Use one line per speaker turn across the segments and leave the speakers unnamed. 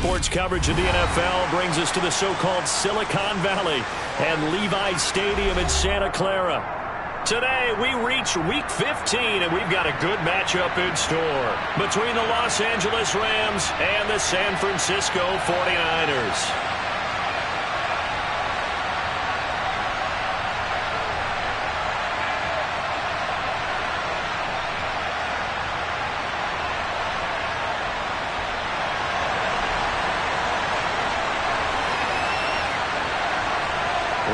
sports coverage of the NFL brings us to the so-called Silicon Valley and Levi's Stadium in Santa Clara. Today, we reach Week 15, and we've got a good matchup in store between the Los Angeles Rams and the San Francisco 49ers.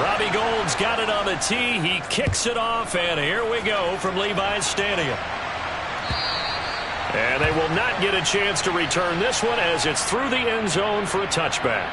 Robbie Gould's got it on the tee. He kicks it off, and here we go from Levi's Stadium. And they will not get a chance to return this one as it's through the end zone for a touchback.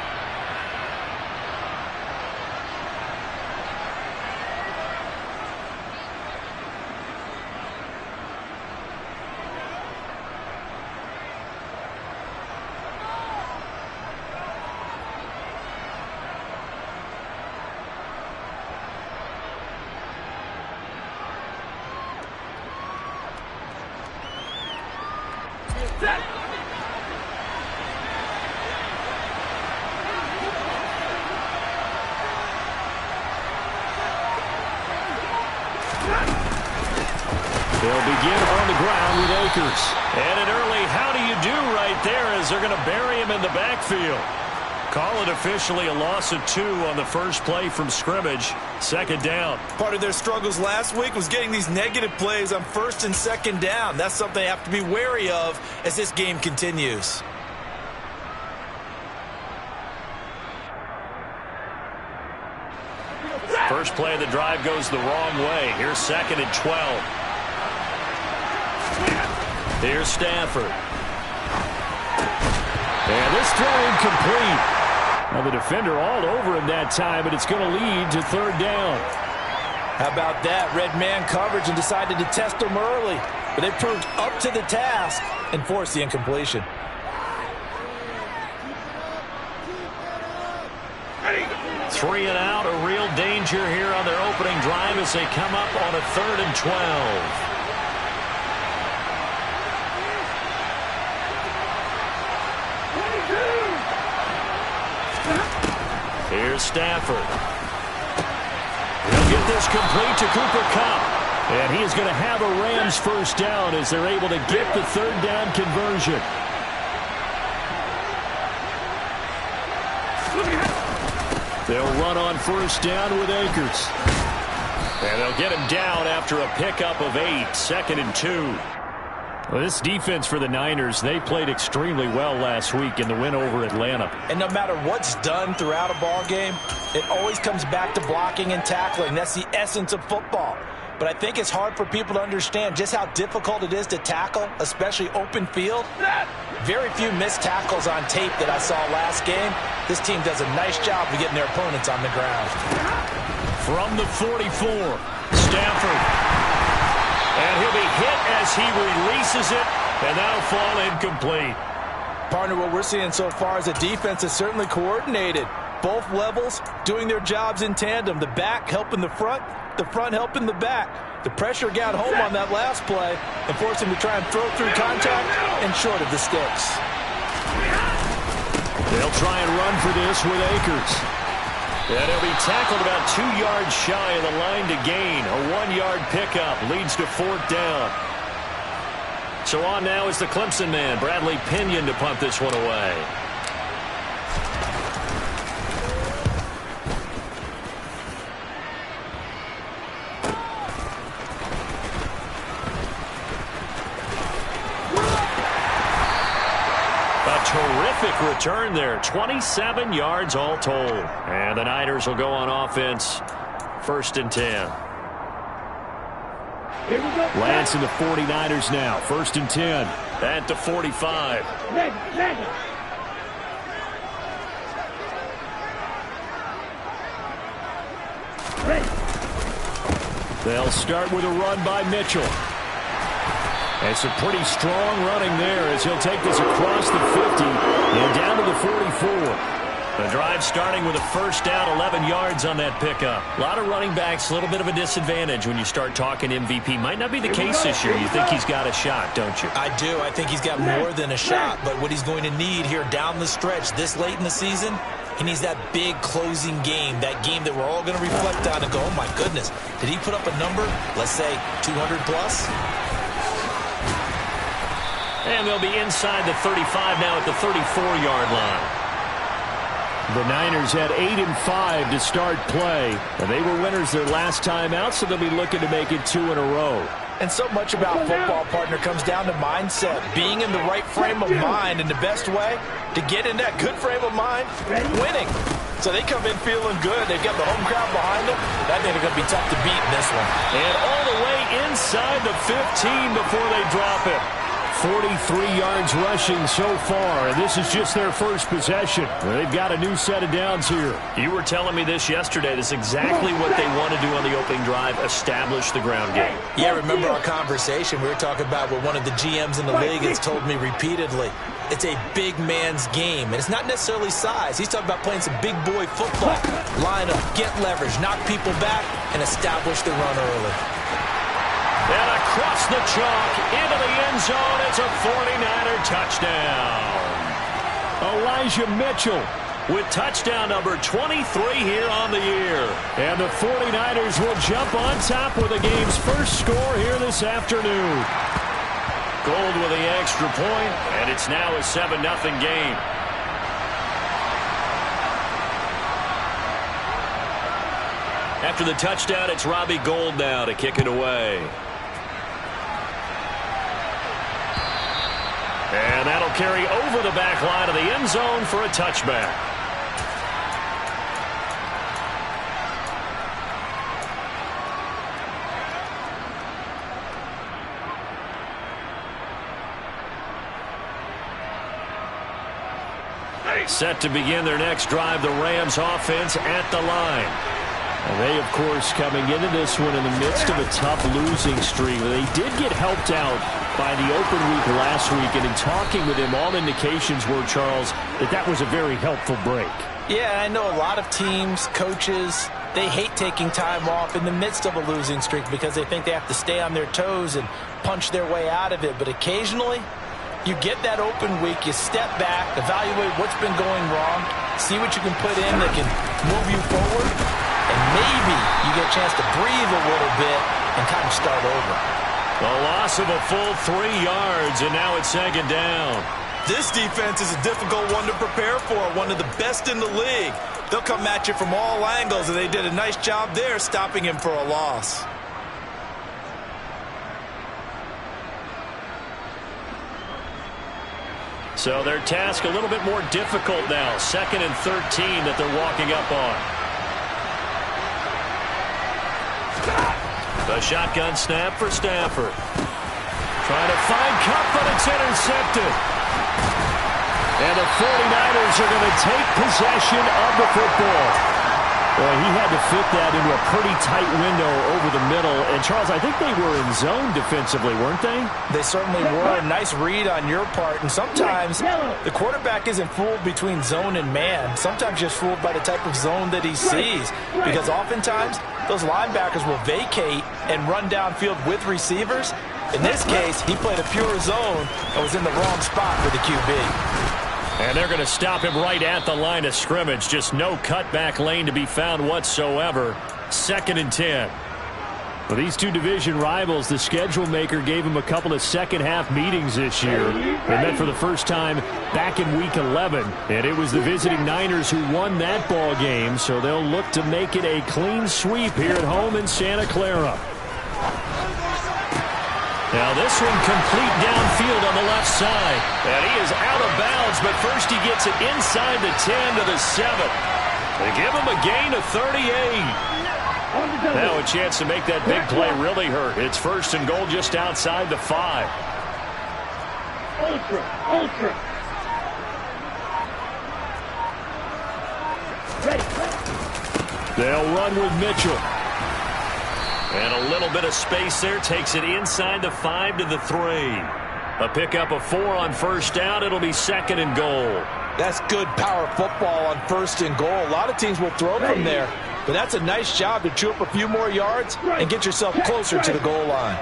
They'll begin on the ground with Akers.
And an early how do you do right there as they're going to bury him in the backfield. Call it officially a loss of 2 on the first play from scrimmage. Second down.
Part of their struggles last week was getting these negative plays on first and second down. That's something they have to be wary of as this game continues.
First play of the drive goes the wrong way. Here's second and 12. Here's Stafford.
And this throw incomplete. Now the defender all over him that time, but it's going to lead to third down.
How about that? Red man coverage and decided to test him early. But they proved up to the task and forced the incompletion.
Three and out, a real danger here on their opening drive as they come up on a 3rd and 12. Here's Stafford. He'll get this complete to Cooper Kupp.
And he is going to have a Rams first down as they're able to get the third down conversion. They'll run on first down with Akers.
And they'll get him down after a pickup of 8, 2nd and 2.
Well, this defense for the Niners, they played extremely well last week in the win over Atlanta.
And no matter what's done throughout a ball game, it always comes back to blocking and tackling. That's the essence of football. But I think it's hard for people to understand just how difficult it is to tackle, especially open field. Very few missed tackles on tape that I saw last game. This team does a nice job of getting their opponents on the ground.
From the 44, Stafford. And he'll be hit as he releases it, and that'll fall incomplete.
Partner, what we're seeing so far is a defense that's certainly coordinated. Both levels doing their jobs in tandem. The back helping the front helping the back. The pressure got home on that last play and forced him to try and throw through contact and short of the sticks.
They'll try and run for this with Akers. And he'll be tackled about 2 yards shy of the line to gain. A 1-yard pickup leads to 4th down. So on now is the Clemson man, Bradley Pinion, to punt this one away. Terrific return there. 27 yards all told. And the Niners will go on offense. 1st and 10.
Lance and the 49ers now. 1st and 10.
At the 45.
They'll start with a run by Mitchell. And some pretty strong running there as he'll take this across the 50 and down to the 44.
The drive starting with a first down, 11 yards on that pickup. A lot of running backs, a little bit of a disadvantage when you start talking MVP. Might not be the case this year. You think he's got a shot, don't you?
I do. I think he's got more than a shot. But what he's going to need here down the stretch this late in the season, he needs that big closing game, that game that we're all going to reflect on and go, oh, my goodness, did he put up a number, let's say 200 plus?
And they'll be inside the 35 now at the 34-yard line.
The Niners had 8 and 5 to start play, and they were winners their last time out, so they'll be looking to make it 2 in a row.
And so much about football, partner, comes down to mindset, being in the right frame of mind, and the best way to get in that good frame of mind, winning. So they come in feeling good. They've got the home crowd behind them. I think they're going to be tough to beat in this one.
And all the way inside the 15 before they drop it.
43 yards rushing so far, and this is just their first possession. They've got a new set of downs here.
You were telling me this yesterday. This is exactly what they want to do on the opening drive, establish the ground game.
Yeah, remember our conversation. We were talking about what one of the GMs in the league has told me repeatedly. It's a big man's game, and it's not necessarily size. He's talking about playing some big boy football. Line up, get leverage, knock people back, and establish the run early.
And across the chalk, into the end zone, it's a 49er touchdown.
Elijah Mitchell
with touchdown number 23 here on the year.
And the 49ers will jump on top with the game's first score here this afternoon.
Gold with the extra point, and it's now a 7-0 game. After the touchdown, it's Robbie Gould now to kick it away. And that'll carry over the back line of the end zone for a touchback. Set to begin their next drive, the Rams offense at the line.
And they, of course, coming into this one in the midst of a tough losing streak. They did get helped out by the open week last week, and in talking with him, all indications were, Charles, that was a very helpful break.
Yeah, I know a lot of teams, coaches, they hate taking time off in the midst of a losing streak because they think they have to stay on their toes and punch their way out of it. But occasionally, you get that open week, you step back, evaluate what's been going wrong, see what you can put in that can move you forward, and maybe you get a chance to breathe a little bit and kind of start over.
The loss of a full 3 yards, and now it's second down.
This defense is a difficult one to prepare for, one of the best in the league. They'll come at you from all angles, and they did a nice job there stopping him for a loss.
So their task a little bit more difficult now. 2nd and 13 that they're walking up on. The shotgun snap for Stafford. Trying to find Kupp, but it's intercepted. And the 49ers are going to take possession of the football. Well, he had to fit that into a pretty tight window over the middle. And, Charles, I think they were in zone defensively, weren't they?
They certainly were. Nice read on your part. And sometimes the quarterback isn't fooled between zone and man. Sometimes just fooled by the type of zone that he sees. Because oftentimes those linebackers will vacate and run downfield with receivers. In this case, he played a pure zone and was in the wrong spot for the QB.
And they're going to stop him right at the line of scrimmage. Just no cutback lane to be found whatsoever. 2nd and 10.
For these two division rivals, the schedule maker gave them a couple of second-half meetings this year. They met for the first time back in Week 11, and it was the visiting Niners who won that ball game, so they'll look to make it a clean sweep here at home in Santa Clara.
Now this one complete downfield on the left side. And he is out of bounds, but first he gets it inside the 10 to the 7. They give him a gain of 38. Now a chance to make that big play really hurt. It's 1st and goal just outside the 5.
Ultra.
They'll run with Mitchell.
And a little bit of space there takes it inside the 5 to the 3. A pickup of 4 on first down. It'll be 2nd and goal.
That's good power football on 1st and goal. A lot of teams will throw from there, but that's a nice job to chew up a few more yards and get yourself closer to the goal line.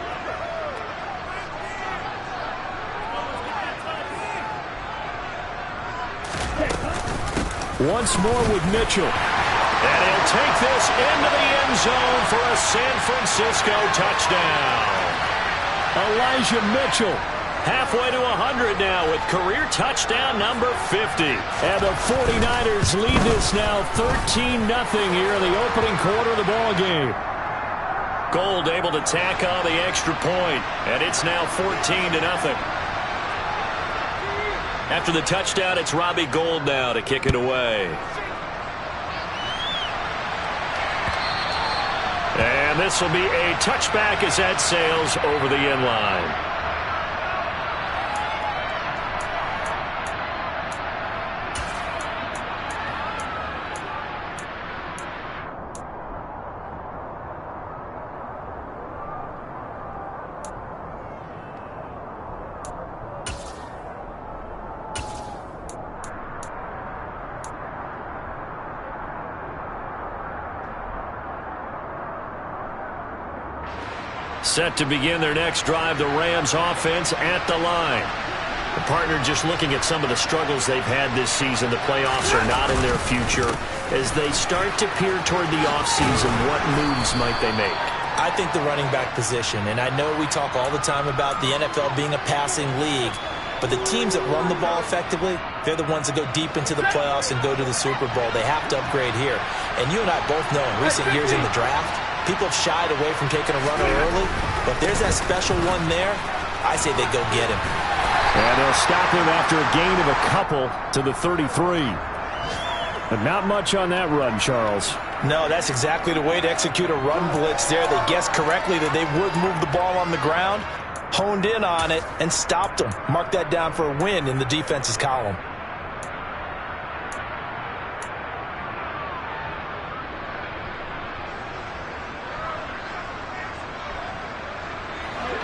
Once more with Mitchell.
And he'll take this into the end zone for a San Francisco touchdown.
Elijah Mitchell.
Halfway to 100 now with career touchdown number 50.
And the 49ers lead this now 13-0 here in the opening quarter of the ball game.
Gould able to tack on the extra point, and it's now 14-0. After the touchdown, it's Robbie Gould now to kick it away. And this will be a touchback as that sails over the end line. Set to begin their next drive, the Rams offense at the line. The partner just looking at some of the struggles they've had this season. The playoffs are not in their future. As they start to peer toward the offseason, what moves might they make?
I think the running back position, and I know we talk all the time about the NFL being a passing league, but the teams that run the ball effectively, they're the ones that go deep into the playoffs and go to the Super Bowl. They have to upgrade here. And you and I both know in recent years in the draft, people have shied away from taking a runner early, but there's that special one there. I say they go get him.
And they'll stop him after a gain of a couple to the 33. But not much on that run, Charles.
No, that's exactly the way to execute a run blitz there. They guessed correctly that they would move the ball on the ground, honed in on it, and stopped them. Mark that down for a win in the defense's column.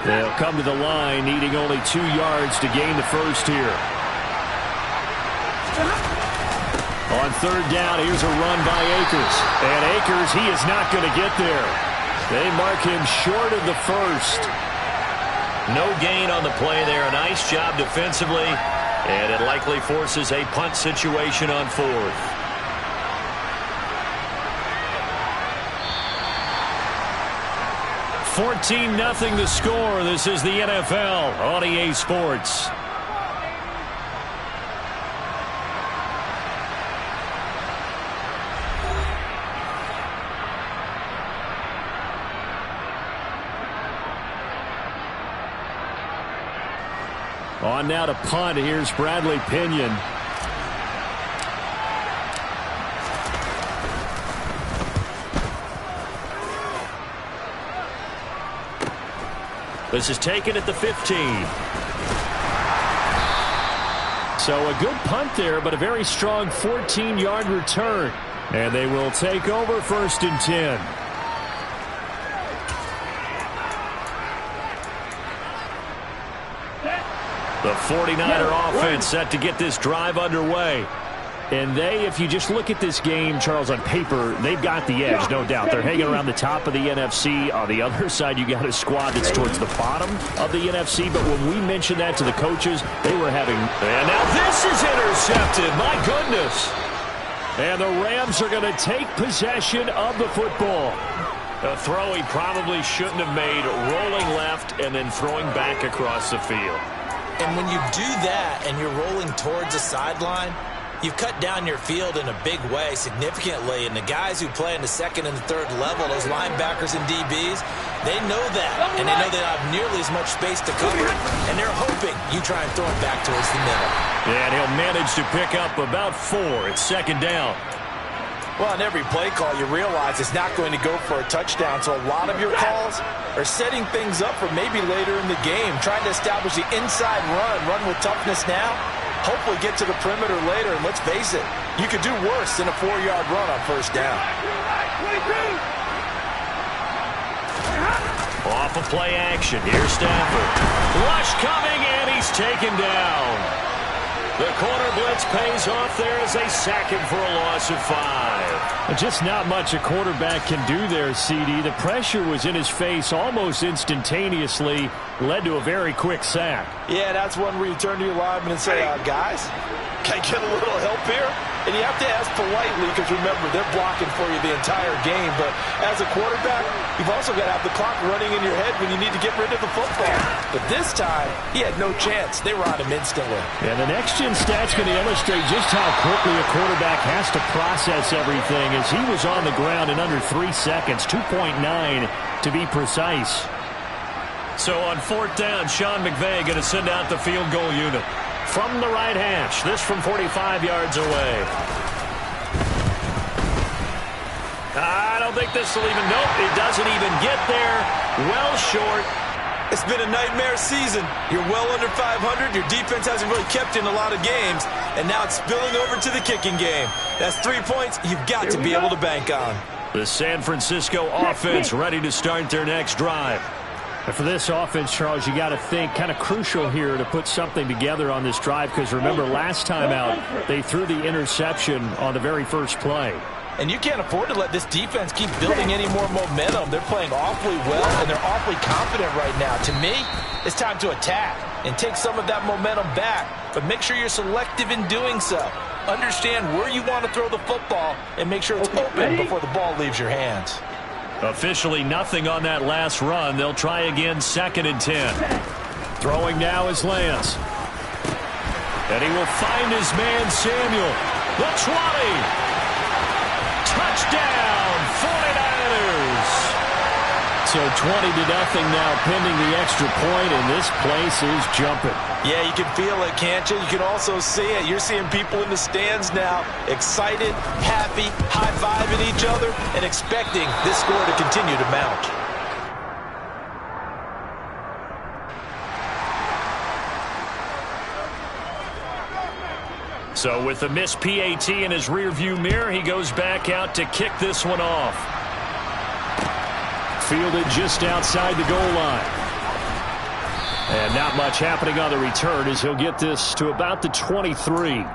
They'll come to the line, needing only 2 yards to gain the first here. On 3rd down, here's a run by Akers. And Akers, he is not going to get there. They mark him short of the first.
No gain on the play there. A nice job defensively. And it likely forces a punt situation on 4th. $14-0 the score. This is the NFL on EA Sports.
On now to punt. Here's Bradley Pinion.
This is taken at the 15.
So a good punt there, but a very strong 14-yard return. And they will take over 1st and 10.
The 49er offense set to get this drive underway.
And they, if you just look at this game, Charles, on paper, they've got the edge, no doubt. They're hanging around the top of the NFC. On the other side, you got a squad that's towards the bottom of the NFC. But when we mentioned that to the coaches, they were having...
And now this is intercepted. My goodness.
And the Rams are going to take possession of the football.
A throw he probably shouldn't have made, rolling left and then throwing back across the field.
And when you do that and you're rolling towards the sideline, you've cut down your field in a big way, significantly. And the guys who play in the 2nd and the 3rd level, those linebackers and DBs, they know that. And they know they don't have nearly as much space to cover. And they're hoping you try and throw it back towards the middle.
And he'll manage to pick up about 4. It's 2nd down.
Well, on every play call, you realize it's not going to go for a touchdown. So a lot of your calls are setting things up for maybe later in the game, trying to establish the inside run with toughness now. Hopefully get to the perimeter later, and let's face it, you could do worse than a 4-yard run on 1st down.
Off of play action. Here's Stafford. Rush coming, and he's taken down. The corner blitz pays off there as they sack him for a loss of 5.
Just not much a quarterback can do there, CD. The pressure was in his face almost instantaneously, led to a very quick sack.
Yeah, that's one where you turn to your lineman and say, guys, can I get a little help here? And you have to ask politely because, remember, they're blocking for you the entire game. But as a quarterback, you've also got to have the clock running in your head when you need to get rid of the football. But this time, he had no chance. They were on him instantly.
And the next-gen stat's going to illustrate just how quickly a quarterback has to process everything, as he was on the ground in under 3 seconds, 2.9 to be precise.
So on 4th down, Sean McVay going to send out the field goal unit. From the right hash, this from 45 yards away. I don't think this will even, nope, it doesn't even get there. Well short.
It's been a nightmare season. You're well under 500. Your defense hasn't really kept in a lot of games. And now it's spilling over to the kicking game. That's 3 points you've got to be able to bank on.
The San Francisco offense ready to start their next drive.
And for this offense, Charles, you got to think kind of crucial here to put something together on this drive, because remember last time out they threw the interception on the very first play.
And you can't afford to let this defense keep building any more momentum. They're playing awfully well, and they're awfully confident right now. To me, it's time to attack and take some of that momentum back, but make sure you're selective in doing so. Understand where you want to throw the football and make sure it's open before the ball leaves your hands.
Officially nothing on that last run. They'll try again, 2nd and 10.
Throwing now is Lance.
And he will find his man, Samuel. The 20. Touchdown, 49ers.
So 20-0 now pending the extra point, and this place is jumping.
Yeah, you can feel it, can't you? You can also see it. You're seeing people in the stands now excited, happy, high-fiving each other, and expecting this score to continue to mount.
So with the missed PAT in his rearview mirror, he goes back out to kick this one off.
Fielded just outside the goal line. And not much happening on the return as he'll get this to about the 23.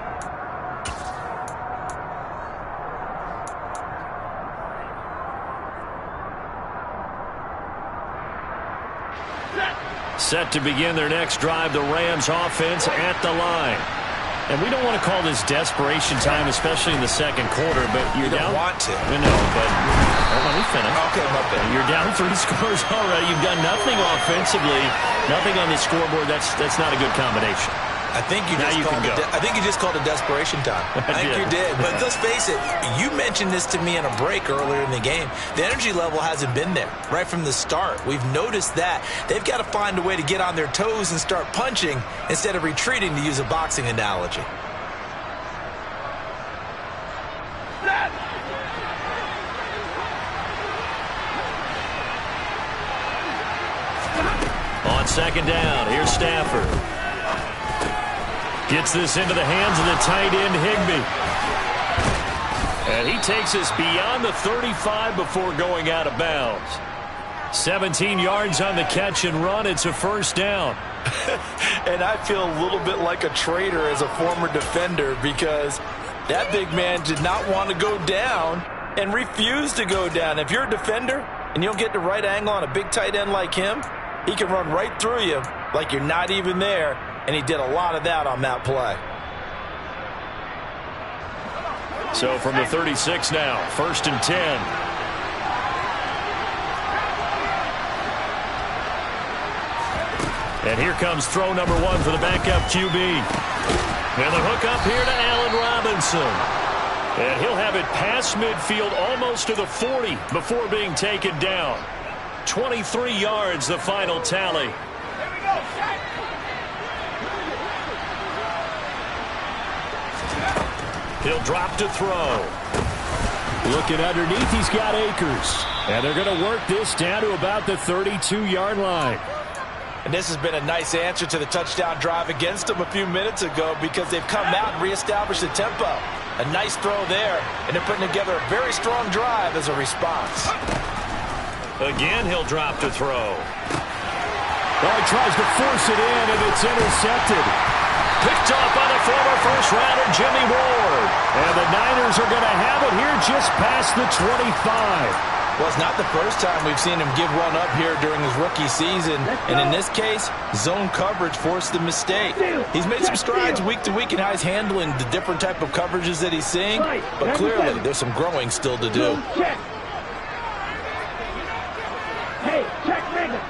Set to begin their next drive, the Rams offense at the line. And we don't want to call this desperation time, especially in the second quarter, but you're down.
You don't want to.
No, but let me finish.
Okay, my bad.
You're down 3 scores already. You've done nothing offensively, nothing on the scoreboard. That's not a good combination.
I think you just called it desperation time. I think you did. But let's face it, you mentioned this to me in a break earlier in the game. The energy level hasn't been there right from the start. We've noticed that. They've got to find a way to get on their toes and start punching instead of retreating, to use a boxing analogy.
On 2nd down, here's Stafford. Gets this into the hands of the tight end, Higbee. And he takes us beyond the 35 before going out of bounds. 17 yards on the catch and run. It's a 1st down.
And I feel a little bit like a traitor as a former defender, because that big man did not want to go down and refused to go down. If you're a defender and you don't get the right angle on a big tight end like him, he can run right through you like you're not even there. And he did a lot of that on that play.
So from the 36 now, 1st and 10. And here comes throw number 1 for the backup QB. And the hook up here to Allen Robinson. And he'll have it past midfield almost to the 40 before being taken down. 23 yards, the final tally. He'll drop to throw.
Looking underneath, he's got Akers. And they're going to work this down to about the 32-yard line.
And this has been a nice answer to the touchdown drive against them a few minutes ago, because they've come out and reestablished the tempo. A nice throw there, and they're putting together a very strong drive as a response.
Again, he'll drop to throw.
Oh, he tries to force it in, and it's intercepted.
Picked up by the former first-rounder Jimmy Ward.
And the Niners are going to have it here just past the 25.
Well, it's not the first time we've seen him give one up here during his rookie season. And in this case, zone coverage forced the mistake. He's made some strides week to week in how he's handling the different type of coverages that he's seeing. But clearly, there's some growing still to do.
Hey, check nigga.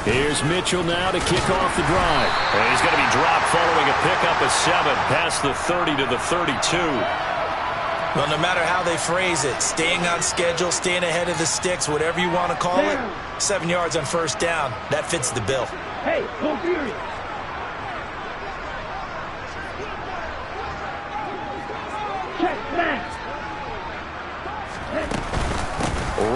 Here's Mitchell now to kick off the drive.
And he's going to be dropped following a pickup of 7 past the 30 to the 32.
Well, no matter how they phrase it, staying on schedule, staying ahead of the sticks, whatever you want to call it, 7 yards on first down, that fits the bill.
Hey, go Fury. Check back.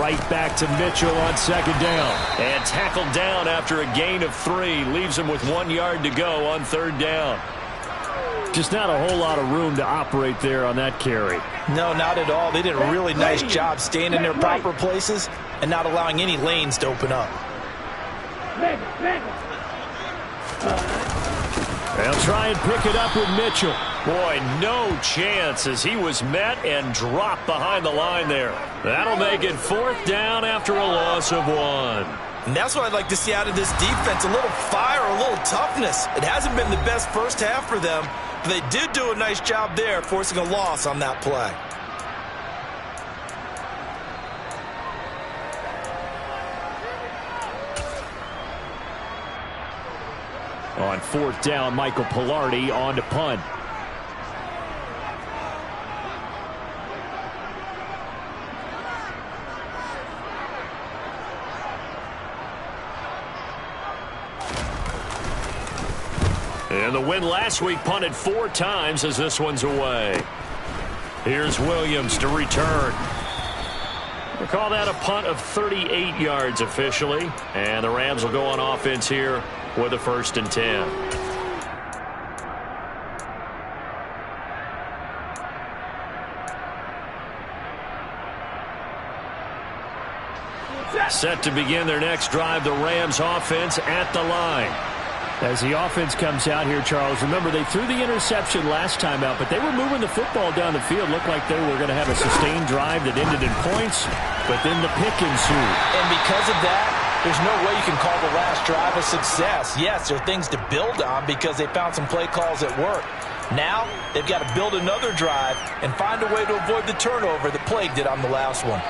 Right back to Mitchell on second down.
And tackled down after a gain of 3. Leaves him with 1 yard to go on third down.
Just not a whole lot of room to operate there on that carry.
No, not at all. They did a really nice job staying in their proper places and not allowing any lanes to open up.
They'll try and pick it up with Mitchell.
Boy, no chance as he was met and dropped behind the line there. That'll make it fourth down after a loss of 1.
And that's what I'd like to see out of this defense, a little fire, a little toughness. It hasn't been the best first half for them, but they did do a nice job there forcing a loss on that play.
On fourth down, Michael Pilardi on to punt.
And the win last week punted 4 times as this one's away. Here's Williams to return. We'll call that a punt of 38 yards officially. And the Rams will go on offense here with a 1st and 10. Set to begin their next drive, the Rams offense at the line.
As the offense comes out here, Charles, remember they threw the interception last time out, but they were moving the football down the field. Looked like they were going to have a sustained drive that ended in points, but then the pick ensued.
And because of that, there's no way you can call the last drive a success. Yes, there are things to build on because they found some play calls that work. Now, they've got to build another drive and find a way to avoid the turnover that plagued it on the last one.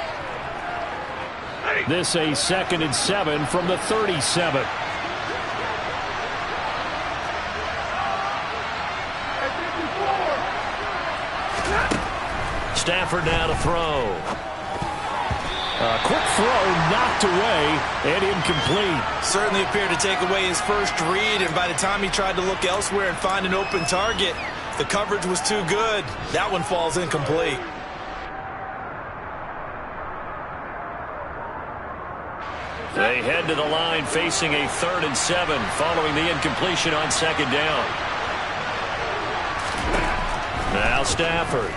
This a 2nd and 7 from the 37.
Stafford now to throw.
A quick throw knocked away and incomplete.
Certainly appeared to take away his first read, and by the time he tried to look elsewhere and find an open target, the coverage was too good. That one falls incomplete.
They head to the line facing a 3rd and 7 following the incompletion on second down. Now Stafford.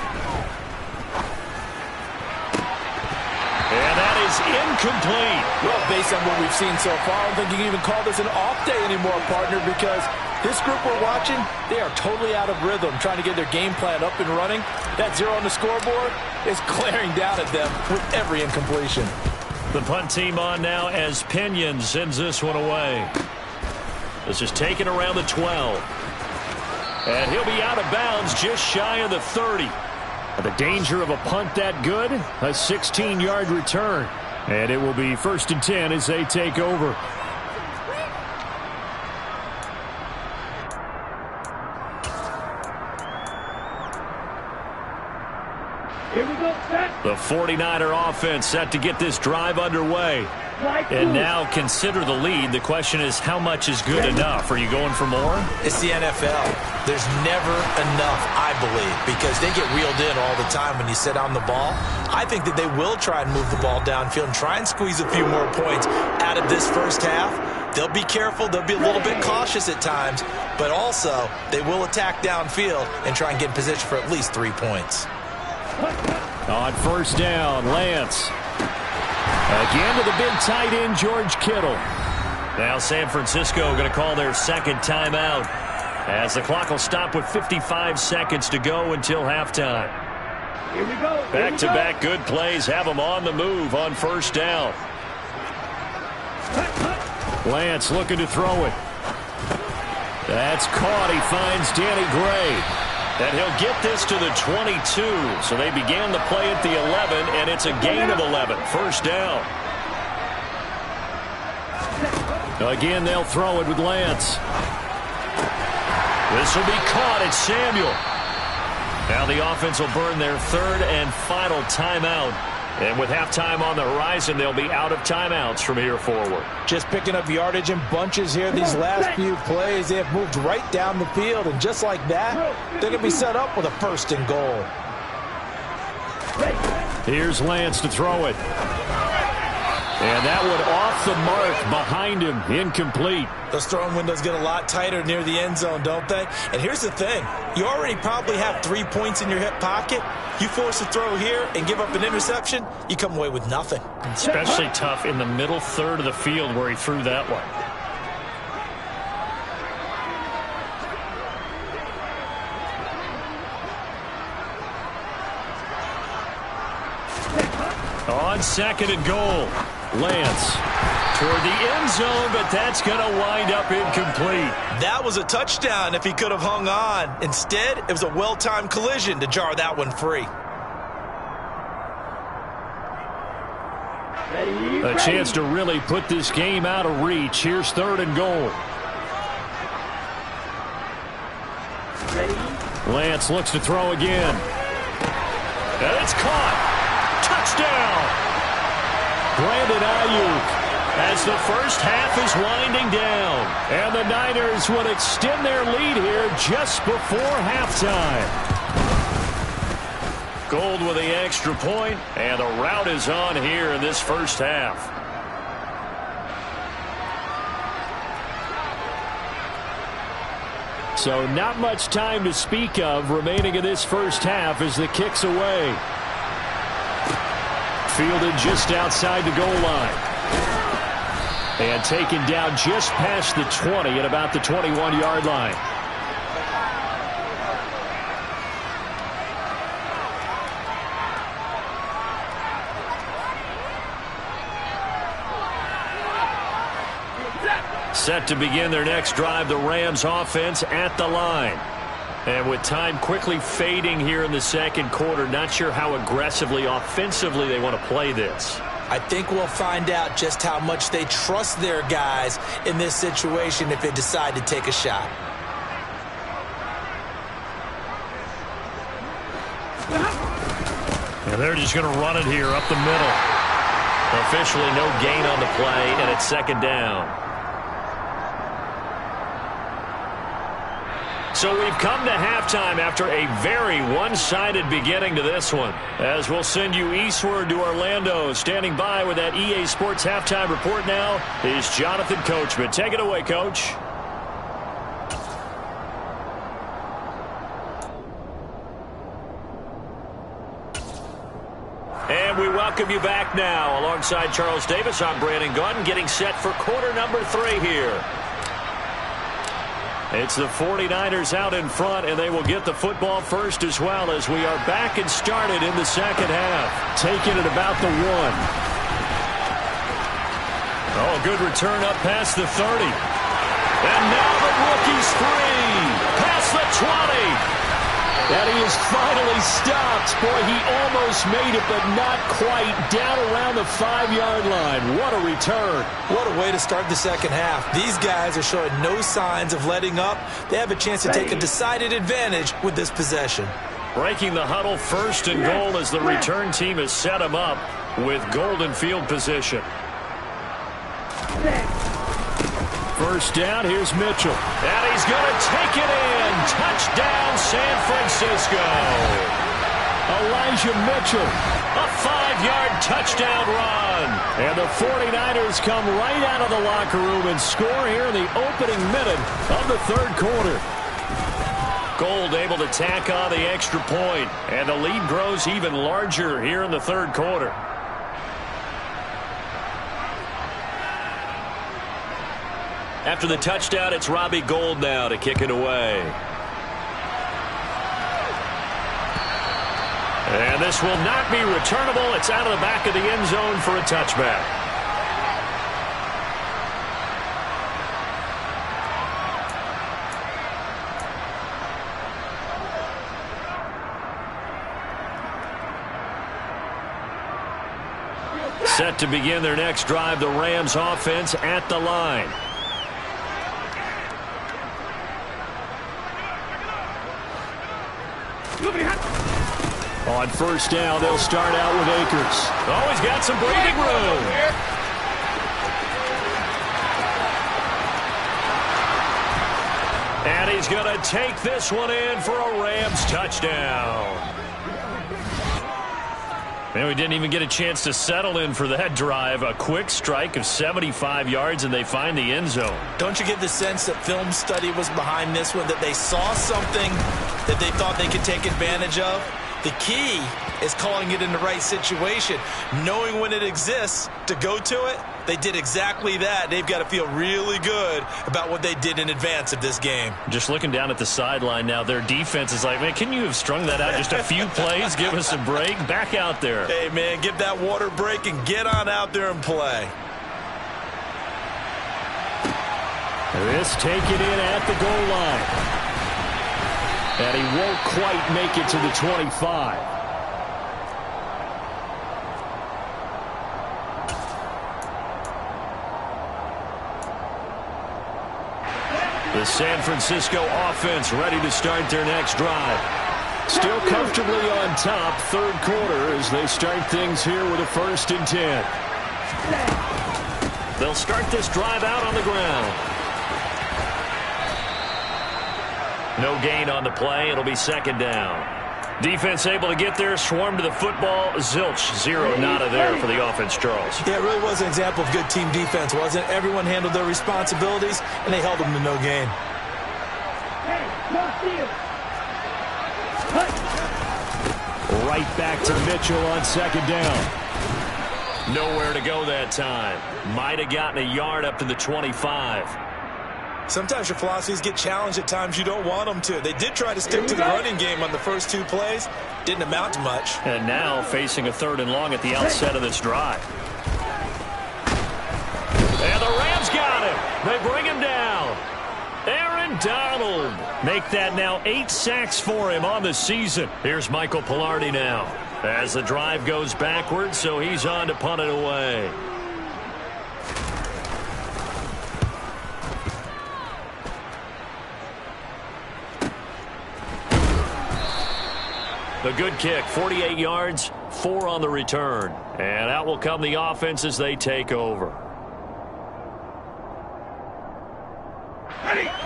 And that is incomplete.
Well, based on what we've seen so far, I don't think you can even call this an off day anymore, partner, because this group we're watching, they are totally out of rhythm, trying to get their game plan up and running. That 0 on the scoreboard is glaring down at them with every incompletion.
The punt team on now as Pinion sends this one away. This is taken around the 12. And he'll be out of bounds just shy of the 30.
The danger of a punt that good, a 16-yard return. And it will be 1st and 10 as they take over.
Here we go, set.
The 49er offense set to get this drive underway. And now consider the lead. The question is, how much is good enough? Are you going for more?
It's the NFL. There's never enough, I believe, because they get reeled in all the time when you sit on the ball. I think that they will try and move the ball downfield and try and squeeze a few more points out of this first half. They'll be careful. They'll be a little bit cautious at times, but also they will attack downfield and try and get in position for at least 3 points.
On first down, Lance. Again to the big tight end, George Kittle.
Now San Francisco going to call their second timeout as the clock will stop with 55 seconds to go until halftime.
Here we go.
Back-to-back good plays have them on the move on first down.
Lance looking to throw it. That's caught. He finds Danny Gray.
And he'll get this to the 22. So they began the play at the 11, and it's a gain of 11. First down.
Again, they'll throw it with Lance.
This will be caught. It's Samuel. Now the offense will burn their third and final timeout. And with halftime on the horizon, they'll be out of timeouts from here forward.
Just picking up yardage in bunches here these last few plays. They have moved right down the field, and just like that, they're going to be set up with a first and goal.
Here's Lance to throw it. And that one off the mark behind him, incomplete.
Those throwing windows get a lot tighter near the end zone, don't they? And here's the thing. You already probably have 3 points in your hip pocket. You force a throw here and give up an interception, you come away with nothing.
Especially tough in the middle third of the field where he threw that one.
On second and goal, Lance toward the end zone, but that's going to wind up incomplete.
That was a touchdown if he could have hung on. Instead, it was a well-timed collision to jar that one free.
A chance to really put this game out of reach. Here's third and goal. Lance looks to throw again.
And it's caught. Touchdown.
Brandon Ayuk.
As the first half is winding down.
And the Niners would extend their lead here just before halftime.
Gold with the extra point, and the route is on here in this first half.
So not much time to speak of remaining in this first half as the kick's away. Fielded just outside the goal line. And taken down just past the 20 at about the 21-yard line.
Set to begin their next drive, the Rams offense at the line. And with time quickly fading here in the second quarter, not sure how aggressively, offensively they want to play this.
I think we'll find out just how much they trust their guys in this situation if they decide to take a shot.
And they're just going to run it here up the middle. Officially no gain on the play, and it's second down. So we've come to halftime after a very one-sided beginning to this one. As we'll send you eastward to Orlando. Standing by with that EA Sports halftime report now is Jonathan Coachman. Take it away, Coach. And we welcome you back now. Alongside Charles Davis, I'm Brandon Gaudin, getting set for quarter number 3 here. It's the 49ers out in front, and they will get the football first as well as we are back and started in the second half.
Taking it about the 1.
Oh, good return up past the 30. And now the rookie's free. Past the 20.
And he is finally stopped. Boy, he almost made it, but not quite. Down around the 5-yard line. What a return.
What a way to start the second half. These guys are showing no signs of letting up. They have a chance to take a decided advantage with this possession.
Breaking the huddle, first and goal as the return team has set them up with golden field position.
First down, here's Mitchell.
And he's going to take it in. Touchdown, San Francisco.
Elijah Mitchell.
A 5-yard touchdown run.
And the 49ers come right out of the locker room and score here in the opening minute of the third quarter.
Gould able to tack on the extra point, and the lead grows even larger here in the third quarter. After the touchdown, it's Robbie Gould now to kick it away. And this will not be returnable. It's out of the back of the end zone for a touchback. Set to begin their next drive, the Rams offense at the line.
On first down, they'll start out with Akers.
Oh, he's got some breathing room. And he's going to take this one in for a Rams touchdown. And we didn't even get a chance to settle in for that drive. A quick strike of 75 yards, and they find the end zone.
Don't you get the sense that film study was behind this one, that they saw something that they thought they could take advantage of? The key is calling it in the right situation, knowing when it exists to go to it. They did exactly that. They've got to feel really good about what they did in advance of this game.
Just looking down at the sideline now, their defense is like, man, can you have strung that out just a few plays? Give us a break. Back out there.
Hey, man, give that water break and get on out there and play.
This taken in at the goal line. And he won't quite make it to the 25.
The San Francisco offense ready to start their next drive.
Still comfortably on top, third quarter, as they start things here with a 1st and 10.
They'll start this drive out on the ground. No gain on the play. It'll be second down. Defense able to get there, swarm to the football. Zilch, zero, nada there for the offense, Charles.
Yeah, it really was an example of good team defense, wasn't it? Everyone handled their responsibilities, and they held them to no gain.
Hey, no steal.
Right back to Mitchell on second down.
Nowhere to go that time. Might have gotten a yard up to the 25.
Sometimes your philosophies get challenged at times you don't want them to. They did try to stick to the running game on the first 2 plays. Didn't amount to much.
And now facing a 3rd and long at the outset of this drive. And the Rams got him. They bring him down. Aaron Donald. Make that now 8 sacks for him on the season. Here's Michael Palardy now. As the drive goes backwards, so he's on to punt it away. A good kick, 48 yards, 4 on the return. And out will come the offense as they take over.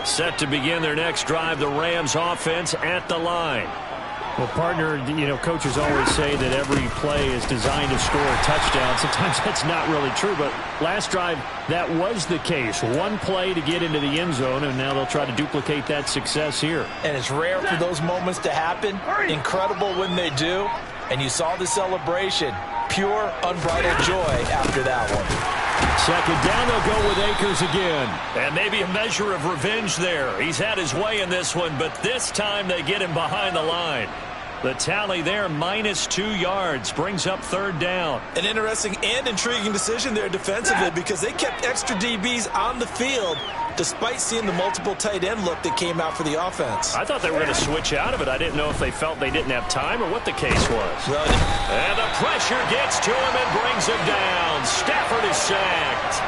Set to begin their next drive, the Rams offense at the line.
Well, partner, you know, coaches always say that every play is designed to score a touchdown. Sometimes that's not really true, but last drive, that was the case. One play to get into the end zone, and now they'll try to duplicate that success here.
And it's rare for those moments to happen. Incredible when they do. And you saw the celebration. Pure, unbridled joy after that one.
Second down, they'll go with Akers again.
And maybe a measure of revenge there. He's had his way in this one, but this time they get him behind the line. The tally there, -2 yards, brings up 3rd down.
An interesting and intriguing decision there defensively because they kept extra DBs on the field despite seeing the multiple tight end look that came out for the offense.
I thought they were going to switch out of it. I didn't know if they felt they didn't have time or what the case was.
Well,
and the pressure gets to him and brings him down. Stafford is sacked.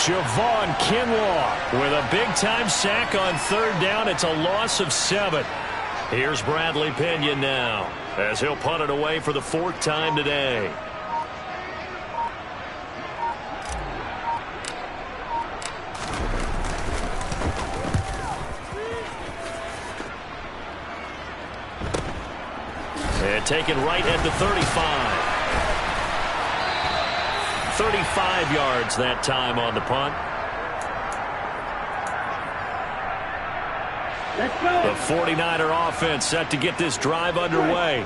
Javon Kinlaw with a big-time sack on 3rd down. It's a loss of 7.
Here's Bradley Pinion now as he'll punt it away for the 4th time today. And taken right at the 35. 35 yards that time on the punt. The 49er offense set to get this drive underway.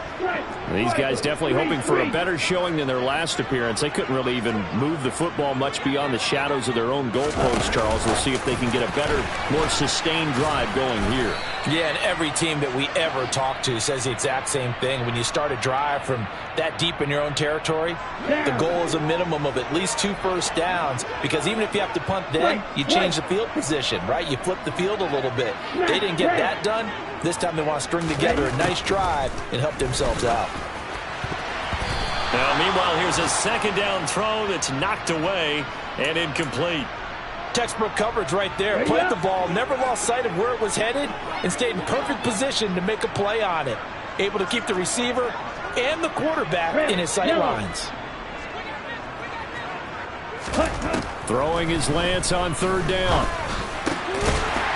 These guys definitely hoping for a better showing than their last appearance. They couldn't really even move the football much beyond the shadows of their own goalpost, Charles. We'll see if they can get a better, more sustained drive going here.
Yeah, and every team that we ever talk to says the exact same thing. When you start a drive from that deep in your own territory, the goal is a minimum of at least 2 first downs, because even if you have to punt then, you change the field position, right? You flip the field a little bit. They didn't get that done. This time they want to string together a nice drive and help themselves out.
Now, meanwhile, here's a second down throw that's knocked away and incomplete.
Textbook coverage right there. Played the ball, never lost sight of where it was headed, and stayed in perfect position to make a play on it. Able to keep the receiver and the quarterback in his sight lines.
Throwing his Lance on third down.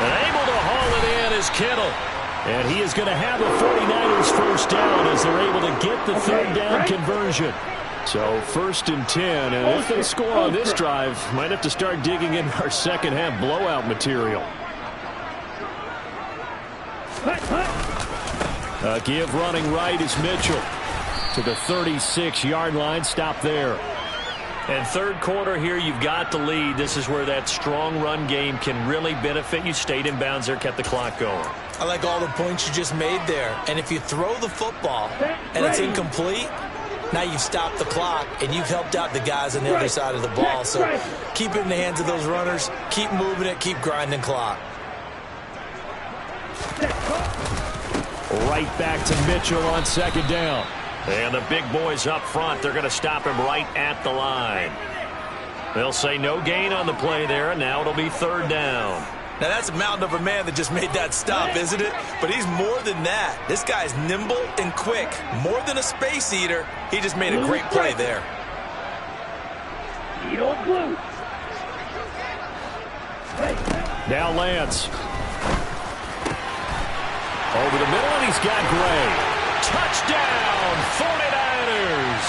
And able to haul it in is Kittle.
And he is going to have the 49ers first down as they're able to get the third down conversion. So 1st and 10, and if they score on this drive, might have to start digging in our second half blowout material. A give running right is Mitchell to the 36-yard line. Stop there.
And third quarter here, you've got the lead. This is where that strong run game can really benefit you. Stayed in bounds there, kept the clock going.
I like all the points you just made there. And if you throw the football and it's incomplete, now you've stopped the clock and you've helped out the guys on the other side of the ball. So keep it in the hands of those runners. Keep moving it. Keep grinding clock.
Right back to Mitchell on second down.
And the big boys up front, they're going to stop him right at the line. They'll say no gain on the play there, and now it'll be third down.
Now, that's a mountain of a man that just made that stop, isn't it? But he's more than that. This guy's nimble and quick. More than a space eater. He just made a great play there.
Now Lance. Over the middle, and he's got Gray.
Touchdown, 49ers.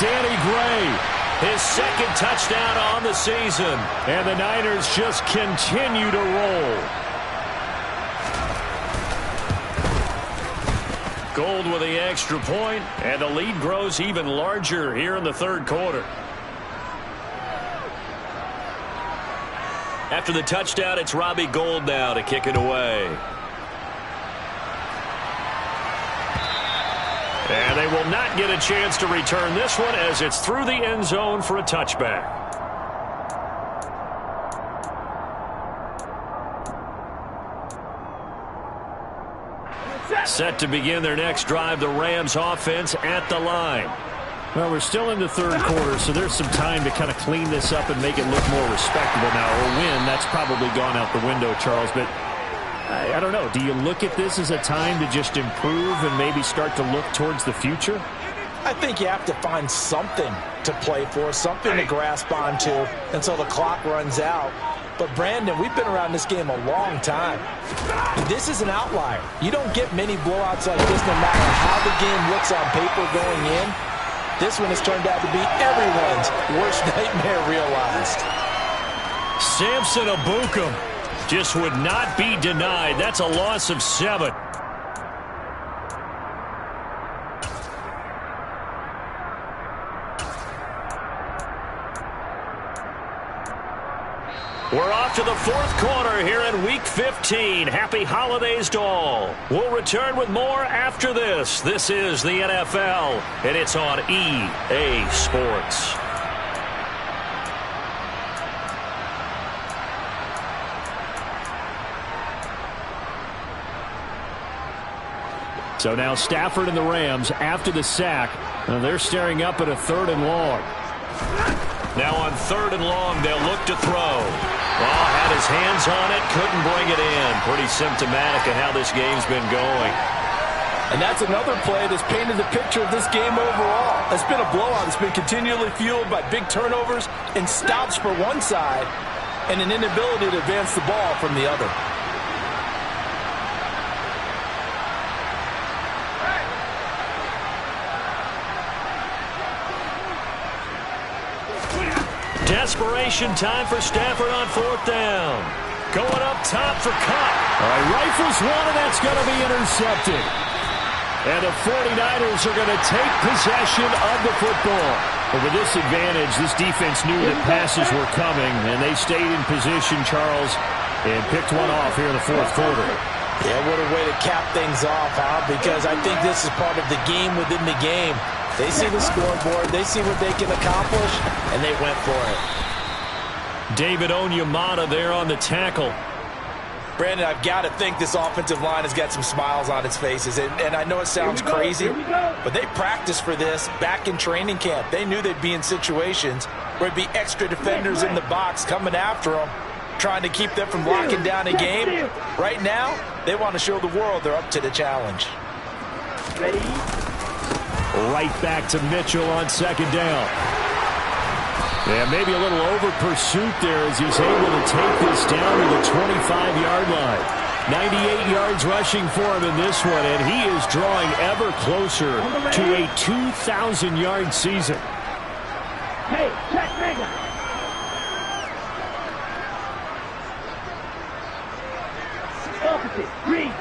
Danny Gray.
His second touchdown on the season.
And the Niners just continue to roll.
Gold with the extra point, and the lead grows even larger here in the third quarter. After the touchdown, it's Robbie Gould now to kick it away. And they will not get a chance to return this one as it's through the end zone for a touchback. Set to begin their next drive, the Rams offense at the line.
Well, we're still in the third quarter, so there's some time to kind of clean this up and make it look more respectable now. Or win, that's probably gone out the window, Charles, but I don't know. Do you look at this as a time to just improve and maybe start to look towards the future?
I think you have to find something to play for, something to grasp onto until the clock runs out. But, Brandon, we've been around this game a long time. This is an outlier. You don't get many blowouts like this no matter how the game looks on paper going in. This one has turned out to be everyone's worst nightmare realized.
Samson Ebukam just would not be denied. That's a loss of 7. We're off to the fourth quarter here in Week 15. Happy holidays to all. We'll return with more after this. This is the NFL, and it's on EA Sports.
So now Stafford and the Rams after the sack. They're staring up at a 3rd and long.
Now on 3rd and long, they'll look to throw. Well, had his hands on it, couldn't bring it in. Pretty symptomatic of how this game's been going.
And that's another play that's painted the picture of this game overall. It's been a blowout. It's been continually fueled by big turnovers and stops for one side and an inability to advance the ball from the other.
desperation time for Stafford on 4th down. Going up top for Kupp.
All right, rifles one, and that's going to be intercepted. And the 49ers are going to take possession of the football. But with this advantage, this defense knew that passes were coming, and they stayed in position, Charles, and picked one off here in the 4th quarter.
Yeah, what a way to cap things off, huh? Because I think this is part of the game within the game. They see the scoreboard, they see what they can accomplish, and they went for it.
David Onyemata there on the tackle.
Brandon, I've got to think this offensive line has got some smiles on its faces. And I know it sounds crazy, but they practiced for this back in training camp. They knew they'd be in situations where it'd be extra defenders in the box coming after them, trying to keep them from locking down a game. Right now, they want to show the world they're up to the challenge.
Ready?
Right back to Mitchell on 2nd down. Yeah, maybe a little over pursuit there as he's able to take this down to the 25-yard line. 98 yards rushing for him in this one, and he is drawing ever closer to a 2,000-yard season.
Hey, check mega. Opposite, green.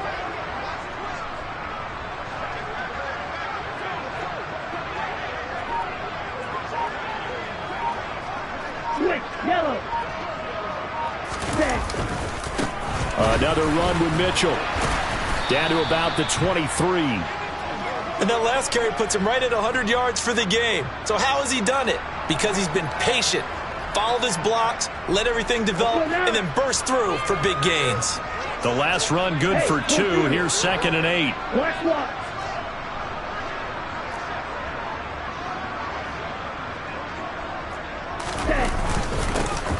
Switch, yellow. Red.
Another run with Mitchell. Down to about the 23.
And that last carry puts him right at 100 yards for the game. So how has he done it? Because he's been patient, followed his blocks, let everything develop, and then burst through for big gains.
The last run good for 2. Here's 2nd and 8.
Watch what?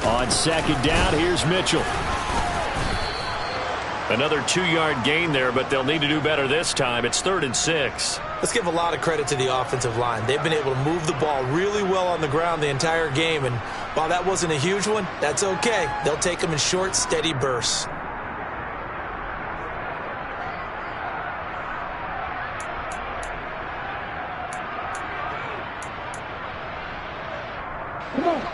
On 2nd down, here's Mitchell.
Another 2-yard gain there, but they'll need to do better this time. It's 3rd and 6.
Let's give a lot of credit to the offensive line. They've been able to move the ball really well on the ground the entire game, and while that wasn't a huge one, that's okay. They'll take them in short, steady bursts.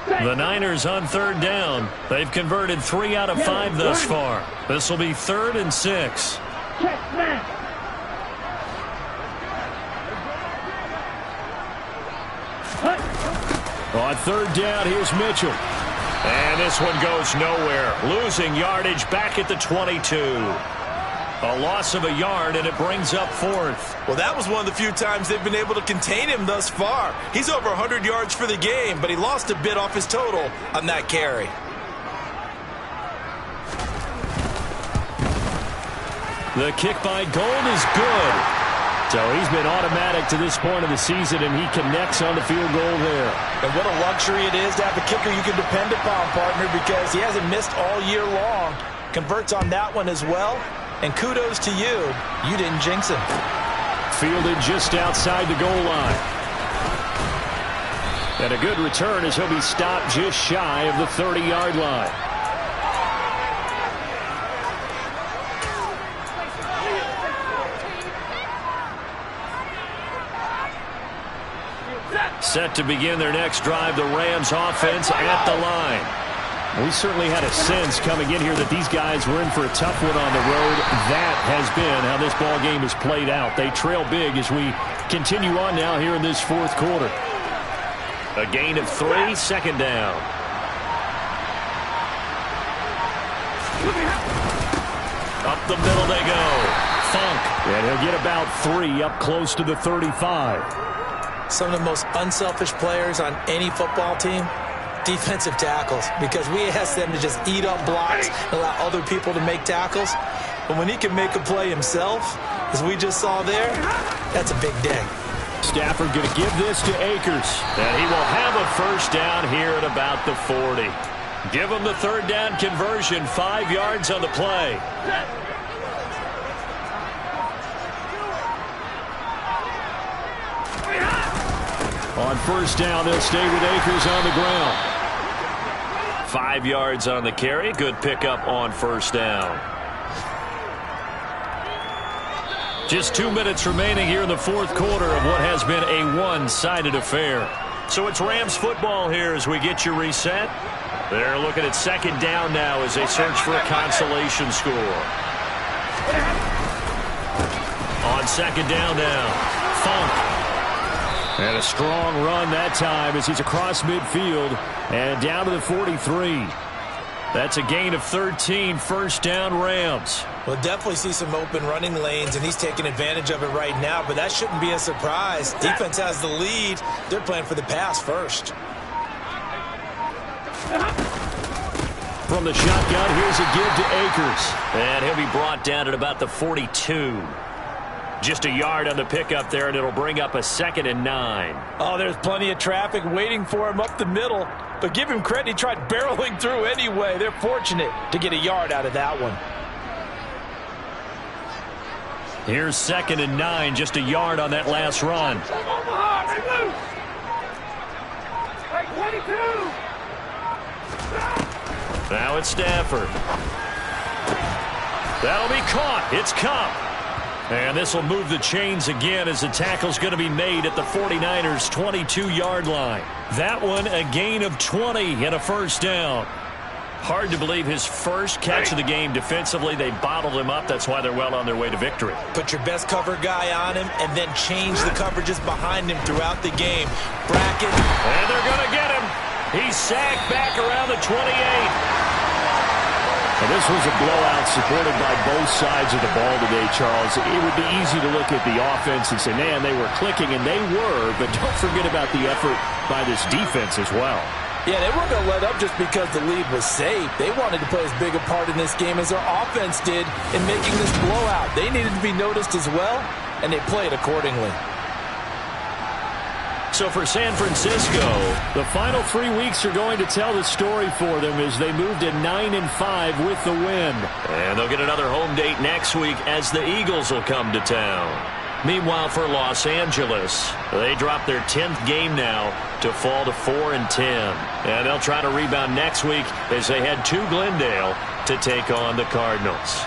The Niners on 3rd down. They've converted 3 out of 5 thus far. This will be 3rd and 6.
Check, man.
On 3rd down, here's Mitchell.
And this one goes nowhere. Losing yardage back at the 22. A loss of a yard, and it brings up 4th.
Well, that was one of the few times they've been able to contain him thus far. He's over 100 yards for the game, but he lost a bit off his total on that carry.
The kick by Gold is good.
So he's been automatic to this point of the season, and he connects on the field goal there.
And what a luxury it is to have a kicker you can depend upon, partner, because he hasn't missed all year long. Converts on that one as well. And kudos to you. You didn't jinx him.
Fielded just outside the goal line. And a good return as he'll be stopped just shy of the 30-yard line.
Set to begin their next drive, the Rams offense at the line.
We certainly had a sense coming in here that these guys were in for a tough one on the road. That has been how this ball game has played out. They trail big as we continue on now here in this 4th quarter.
A gain of 3, 2nd down. Up the middle they go. Funk.
And he'll get about 3 up close to the 35.
Some of the most unselfish players on any football team, defensive tackles, because we ask them to just eat up blocks and allow other people to make tackles. But when he can make a play himself, as we just saw there, that's a big day.
Stafford going to give this to Akers.
And he will have a 1st down here at about the 40. Give him the 3rd down conversion, 5 yards on the play.
On 1st down, they'll stay with Akers on the ground.
5 yards on the carry. Good pickup on 1st down. Just 2 minutes remaining here in the 4th quarter of what has been a one-sided affair. So it's Rams football here as we get you reset. They're looking at second down now as they search for a consolation score. On second down now, Funk. And a strong run that time as he's across midfield and down to the 43. That's a gain of 13, first down Rams.
We'll definitely see some open running lanes, and he's taking advantage of it right now, but that shouldn't be a surprise. Defense has the lead. They're playing for the pass first.
From the shotgun, here's a give to Akers. And he'll be brought down at about the 42. Just a yard on the pickup there, and it'll bring up a 2nd and 9.
Oh, there's plenty of traffic waiting for him up the middle. But give him credit, he tried barreling through anyway. They're fortunate to get a yard out of that one.
Here's 2nd and 9, just a yard on that last run. Now it's Stafford. That'll be caught. It's Kupp. And this will move the chains again as the tackle's going to be made at the 49ers' 22-yard line. That one a gain of 20 and a first down. Hard to believe his first catch of the game defensively. They bottled him up. That's why they're well on their way to victory.
Put your best cover guy on him and then change the coverages behind him throughout the game. Bracket.
And they're going to get him. He's sacked back around the 28.
Well, this was a blowout supported by both sides of the ball today, Charles. It would be easy to look at the offense and say, man, they were clicking, and they were, but don't forget about the effort by this defense as well.
Yeah, they weren't going to let up just because the lead was safe. They wanted to play as big a part in this game as their offense did in making this blowout. They needed to be noticed as well, and they played accordingly.
So for San Francisco,
the final 3 weeks are going to tell the story for them as they move to 9-5 with the win.
And they'll get another home date next week as the Eagles will come to town. Meanwhile, for Los Angeles, they drop their 10th game now to fall to 4-10. And they'll try to rebound next week as they head to Glendale to take on the Cardinals.